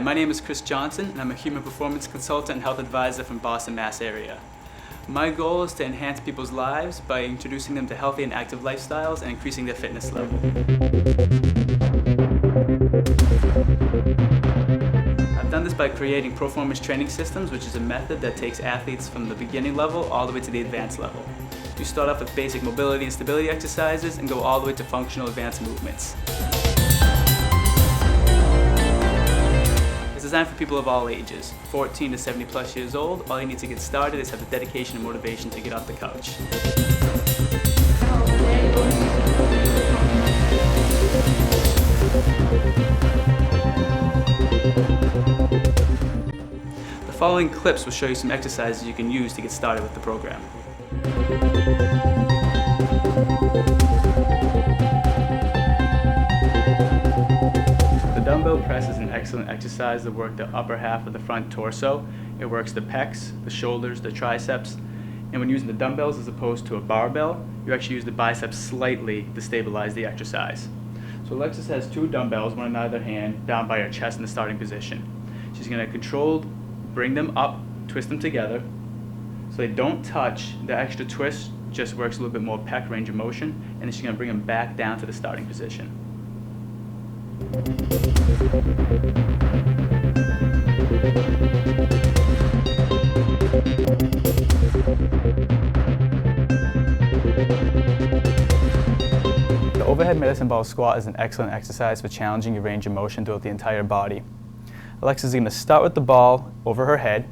my name is Chris Johnson, and I'm a human performance consultant and health advisor from Boston, Mass area. My goal is to enhance people's lives by introducing them to healthy and active lifestyles and increasing their fitness level. I've done this by creating Proformance training systems, which is a method that takes athletes from the beginning level all the way to the advanced level. You start off with basic mobility and stability exercises and go all the way to functional advanced movements. It's designed for people of all ages, 14 to 70 plus years old. All you need to get started is have the dedication and motivation to get off the couch. The following clips will show you some exercises you can use to get started with the program. The dumbbell press is an excellent exercise to work the upper half of the front torso. It works the pecs, the shoulders, the triceps, and when using the dumbbells as opposed to a barbell, you actually use the biceps slightly to stabilize the exercise. So Alexis has two dumbbells, one in either hand, down by her chest in the starting position. She's going to bring them up, twist them together, so they don't touch. The extra twist just works a little bit more pec range of motion, and then she's going to bring them back down to the starting position. The overhead medicine ball squat is an excellent exercise for challenging your range of motion throughout the entire body. Alexis is going to start with the ball over her head,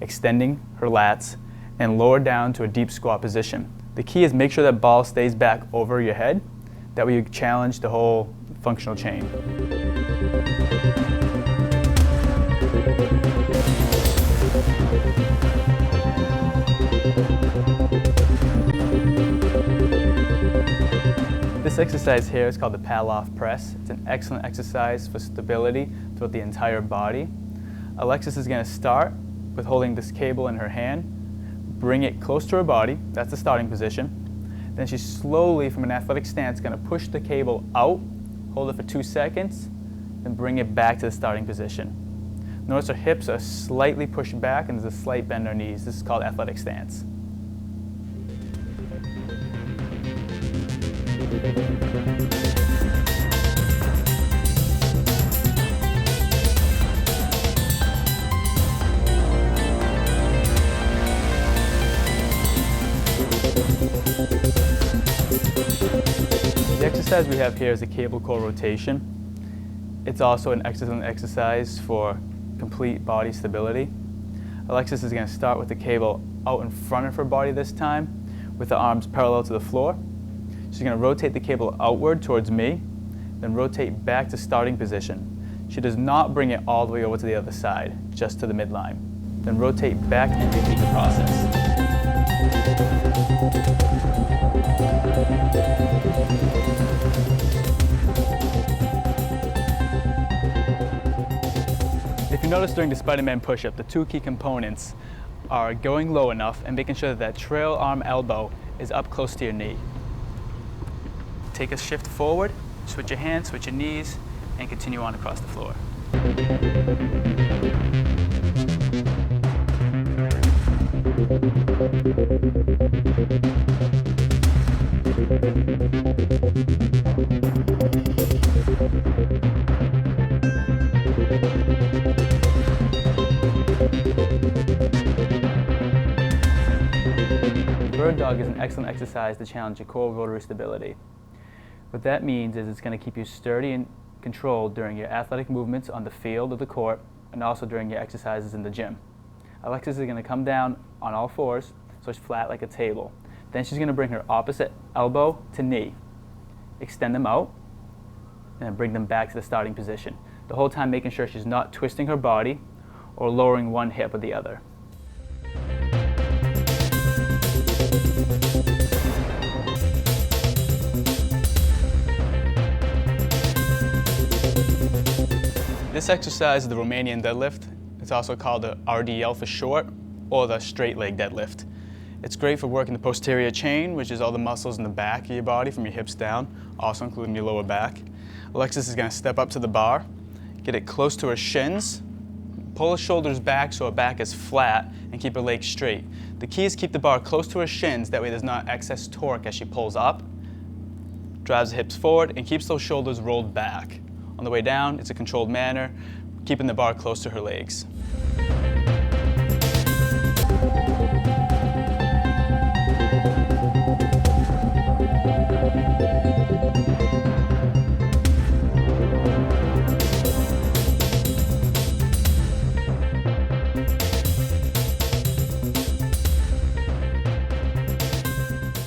extending her lats, and lower down to a deep squat position. The key is make sure that ball stays back over your head. That way you challenge the whole functional chain. This exercise here is called the Pallof press. It's an excellent exercise for stability throughout the entire body. Alexis is going to start with holding this cable in her hand, bring it close to her body, that's the starting position. Then she's slowly, from an athletic stance, going to push the cable out, hold it for 2 seconds, then bring it back to the starting position. Notice her hips are slightly pushed back and there's a slight bend in her knees. This is called athletic stance. The exercise we have here is a cable core rotation. It's also an excellent exercise for complete body stability. Alexis is going to start with the cable out in front of her body this time, with the arms parallel to the floor. She's going to rotate the cable outward towards me, then rotate back to starting position. She does not bring it all the way over to the other side, just to the midline. Then rotate back and repeat the process. If you notice during the Spider-Man push-up, the two key components are going low enough and making sure that trail arm elbow is up close to your knee. Take a shift forward, switch your hands, switch your knees, and continue on across the floor. Bird dog is an excellent exercise to challenge your core rotary stability. What that means is it's going to keep you sturdy and controlled during your athletic movements on the field or the court, and also during your exercises in the gym. Alexis is going to come down on all fours, so she's flat like a table. Then she's going to bring her opposite elbow to knee, extend them out, and then bring them back to the starting position. The whole time making sure she's not twisting her body or lowering one hip or the other. This exercise is the Romanian deadlift. It's also called the RDL for short, or the straight leg deadlift. It's great for working the posterior chain, which is all the muscles in the back of your body from your hips down, also including your lower back. Alexis is going to step up to the bar, get it close to her shins, Pull her shoulders back so her back is flat and keep her legs straight. The key is keep the bar close to her shins, that way there's not excess torque as she pulls up. Drives the hips forward and keeps those shoulders rolled back. On the way down, it's a controlled manner, keeping the bar close to her legs.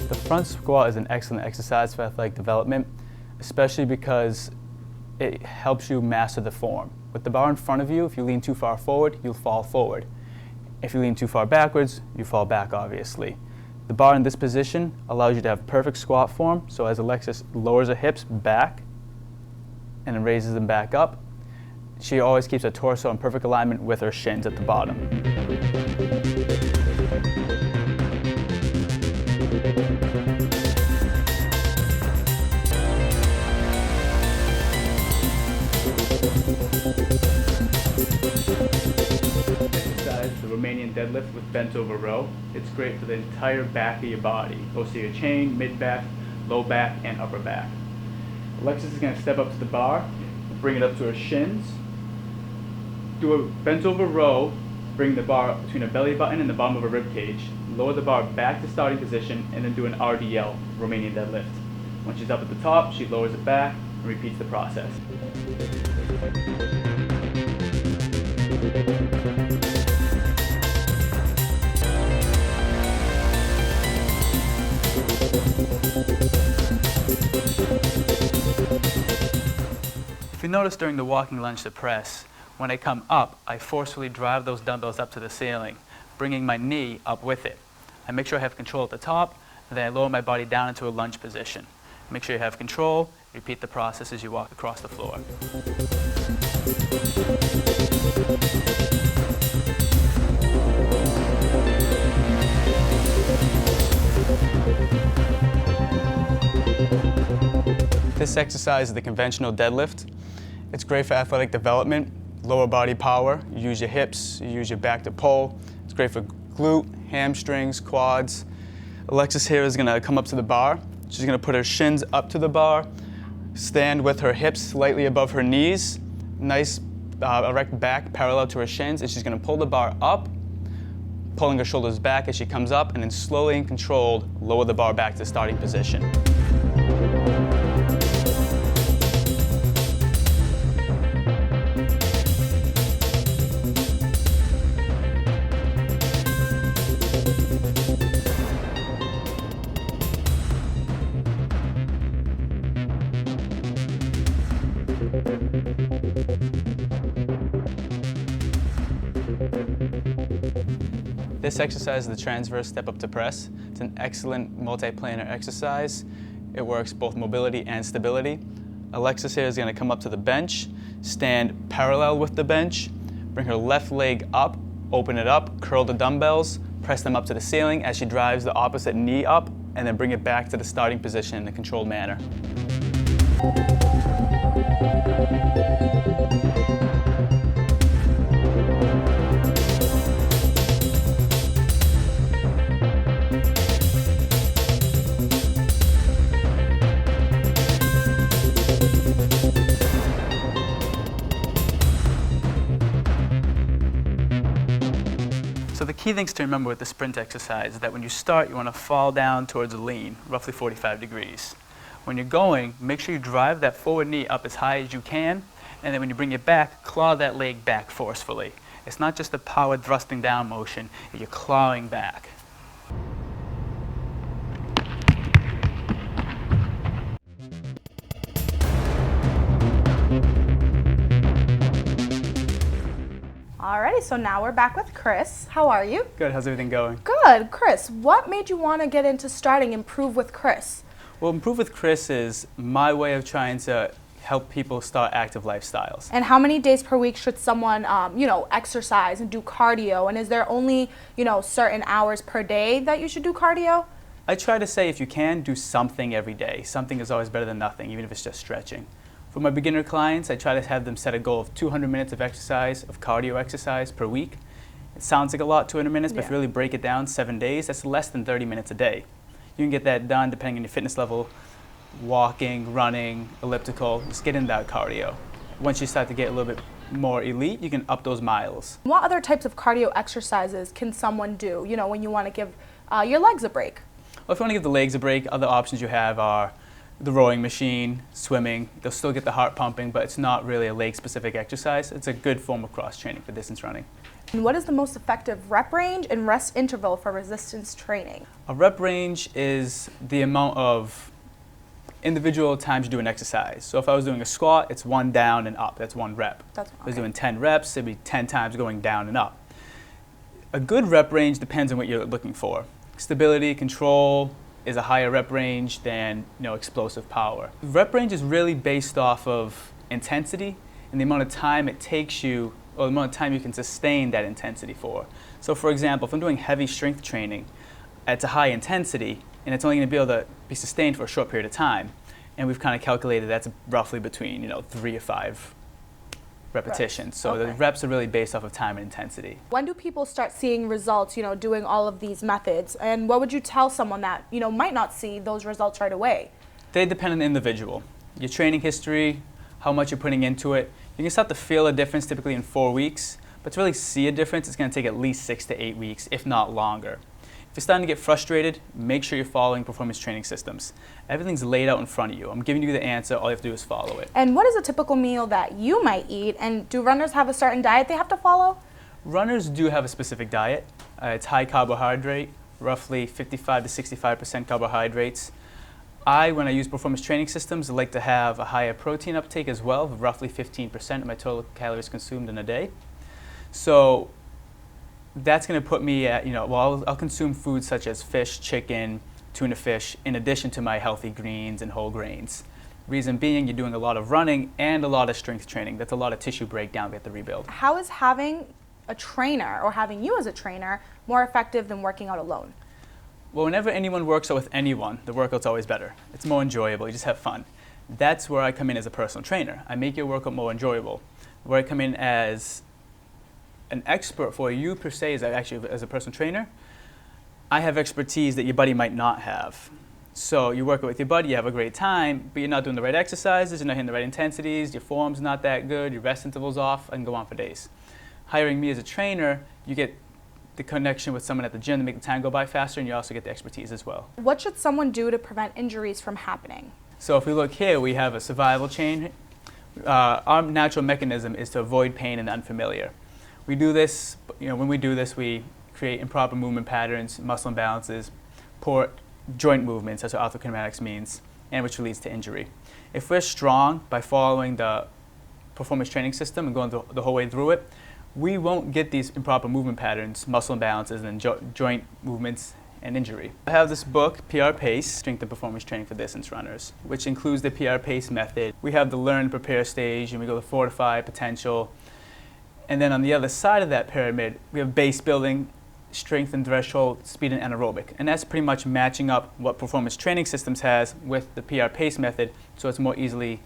The front squat is an excellent exercise for athletic development, especially because it helps you master the form. With the bar in front of you, if you lean too far forward, you'll fall forward. If you lean too far backwards, you fall back, obviously. The bar in this position allows you to have perfect squat form, so as Alexis lowers her hips back and then raises them back up, she always keeps her torso in perfect alignment with her shins at the bottom. The Romanian deadlift with bent over row. It's great for the entire back of your body, posterior chain, mid back, low back, and upper back. Alexis is going to step up to the bar, bring it up to her shins, do a bent over row, bring the bar between her belly button and the bottom of her rib cage, lower the bar back to starting position, and then do an RDL, Romanian deadlift. When she's up at the top, she lowers it back and repeats the process. If you notice during the walking lunge to press, when I come up, I forcefully drive those dumbbells up to the ceiling, bringing my knee up with it. I make sure I have control at the top, and then I lower my body down into a lunge position. Make sure you have control. Repeat the process as you walk across the floor. This exercise is the conventional deadlift. It's great for athletic development, lower body power. You use your hips, you use your back to pull. It's great for glute, hamstrings, quads. Alexis here is going to come up to the bar. She's going to put her shins up to the bar, stand with her hips slightly above her knees, nice erect back parallel to her shins, and she's going to pull the bar up, pulling her shoulders back as she comes up, and then slowly and controlled lower the bar back to the starting position. This exercise is the transverse step up to press. It's an excellent multi-planar exercise. It works both mobility and stability. Alexis here is going to come up to the bench, stand parallel with the bench, bring her left leg up, open it up, curl the dumbbells, press them up to the ceiling as she drives the opposite knee up, and then bring it back to the starting position in a controlled manner. So the key things to remember with the sprint exercise is that when you start, you want to fall down towards a lean, roughly 45 degrees. When you're going, make sure you drive that forward knee up as high as you can, and then when you bring it back, claw that leg back forcefully. It's not just a power thrusting down motion, you're clawing back. Alrighty, so now we're back with Chris. How are you? Good, how's everything going? Good. Chris, what made you want to get into starting Improve with Chris? Well, Improve with Chris is my way of trying to help people start active lifestyles. And how many days per week should someone, exercise and do cardio? And is there only, certain hours per day that you should do cardio? I try to say if you can, do something every day. Something is always better than nothing, even if it's just stretching. For my beginner clients, I try to have them set a goal of 200 minutes of exercise, of cardio exercise per week. It sounds like a lot, 200 minutes, but if you really break it down, 7 days, that's less than 30 minutes a day. You can get that done depending on your fitness level, walking, running, elliptical, just get in that cardio. Once you start to get a little bit more elite, you can up those miles. What other types of cardio exercises can someone do, you know, when you want to give your legs a break? Well, if you want to give the legs a break, other options you have are the rowing machine, swimming. They'll still get the heart pumping, but it's not really a leg-specific exercise. It's a good form of cross-training for distance running. And what is the most effective rep range and rest interval for resistance training? A rep range is the amount of individual times you do an exercise. So if I was doing a squat, it's 1 down and up. That's 1 rep. That's If I was doing 10 reps, it'd be 10 times going down and up. A good rep range depends on what you're looking for. Stability, control is a higher rep range than explosive power. Rep range is really based off of intensity and the amount of time it takes you, or the amount of time you can sustain that intensity for. So for example, if I'm doing heavy strength training, it's a high intensity and it's only going to be able to be sustained for a short period of time. And we've kind of calculated that's roughly between 3 to 5 repetitions. So the reps are really based off of time and intensity. When do people start seeing results, doing all of these methods? And what would you tell someone that, might not see those results right away? They depend on the individual. Your training history, how much you're putting into it. You can start to feel a difference typically in 4 weeks, but to really see a difference, it's going to take at least 6 to 8 weeks, if not longer. If you're starting to get frustrated, make sure you're following performance training systems. Everything's laid out in front of you. I'm giving you the answer. All you have to do is follow it. And what is a typical meal that you might eat? And do runners have a certain diet they have to follow? Runners do have a specific diet. It's high carbohydrate, roughly 55 to 65% carbohydrates. When I use performance training systems, I like to have a higher protein uptake as well, roughly 15% of my total calories consumed in a day. So that's going to put me at, I'll consume foods such as fish, chicken, tuna fish, in addition to my healthy greens and whole grains. Reason being, you're doing a lot of running and a lot of strength training. That's a lot of tissue breakdown we have to rebuild. How is having a trainer or having you as a trainer more effective than working out alone? Well, whenever anyone works out with anyone, the workout's always better. It's more enjoyable. You just have fun. That's where I come in as a personal trainer. I make your workout more enjoyable. Where I come in as an expert for you per se, as a personal trainer, I have expertise that your buddy might not have. So you work with your buddy, you have a great time, but you're not doing the right exercises, you're not hitting the right intensities, your form's not that good, your rest interval's off, and go on for days. Hiring me as a trainer, you get the connection with someone at the gym to make the time go by faster, and you also get the expertise as well. What should someone do to prevent injuries from happening? So if we look here, we have a survival chain. Our natural mechanism is to avoid pain and the unfamiliar. We do this, when we do this, we create improper movement patterns, muscle imbalances, poor joint movements, that's what arthrokinematics means, and which leads to injury. If we're strong by following the performance training system and going the whole way through it, we won't get these improper movement patterns, muscle imbalances, and joint movements and injury. I have this book, PR Pace, Strength and Performance Training for Distance Runners, which includes the PR Pace method. We have the learn and prepare stage, and we go to fortify, potential. And then on the other side of that pyramid, we have base building, strength and threshold, speed and anaerobic. And that's pretty much matching up what performance training systems has with the PR Pace method, so it's more easily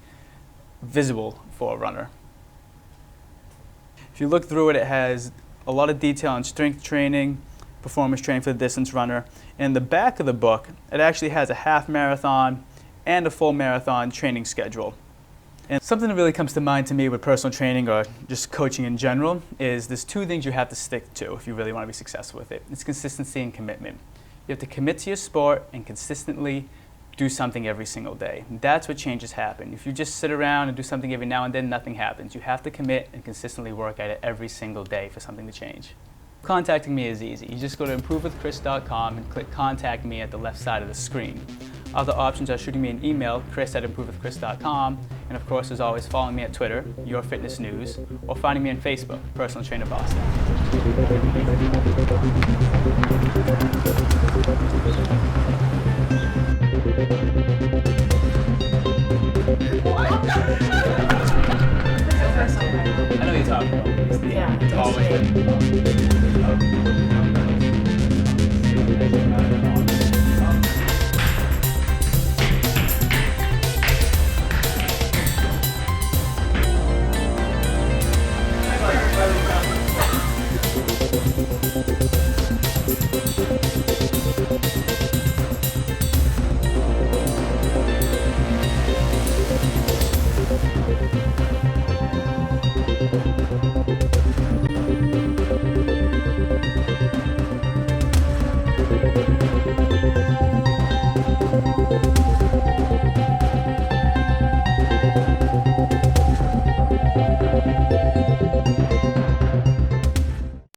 visible for a runner. If you look through it, it has a lot of detail on strength training, performance training for the distance runner. And in the back of the book, it actually has a half marathon and a full marathon training schedule. And something that really comes to mind to me with personal training or just coaching in general is there's 2 things you have to stick to if you really want to be successful with it. It's consistency and commitment. You have to commit to your sport and consistently do something every single day. That's what changes happen. If you just sit around and do something every now and then, nothing happens. You have to commit and consistently work at it every single day for something to change. Contacting me is easy. You just go to improvewithchris.com and click contact me at the left side of the screen. Other options are shooting me an email, chris@improvewithchris.com, and of course, as always, following me at Twitter, Your Fitness News, or finding me on Facebook, Personal Trainer Boston. I know you're talking about. Yeah. Always.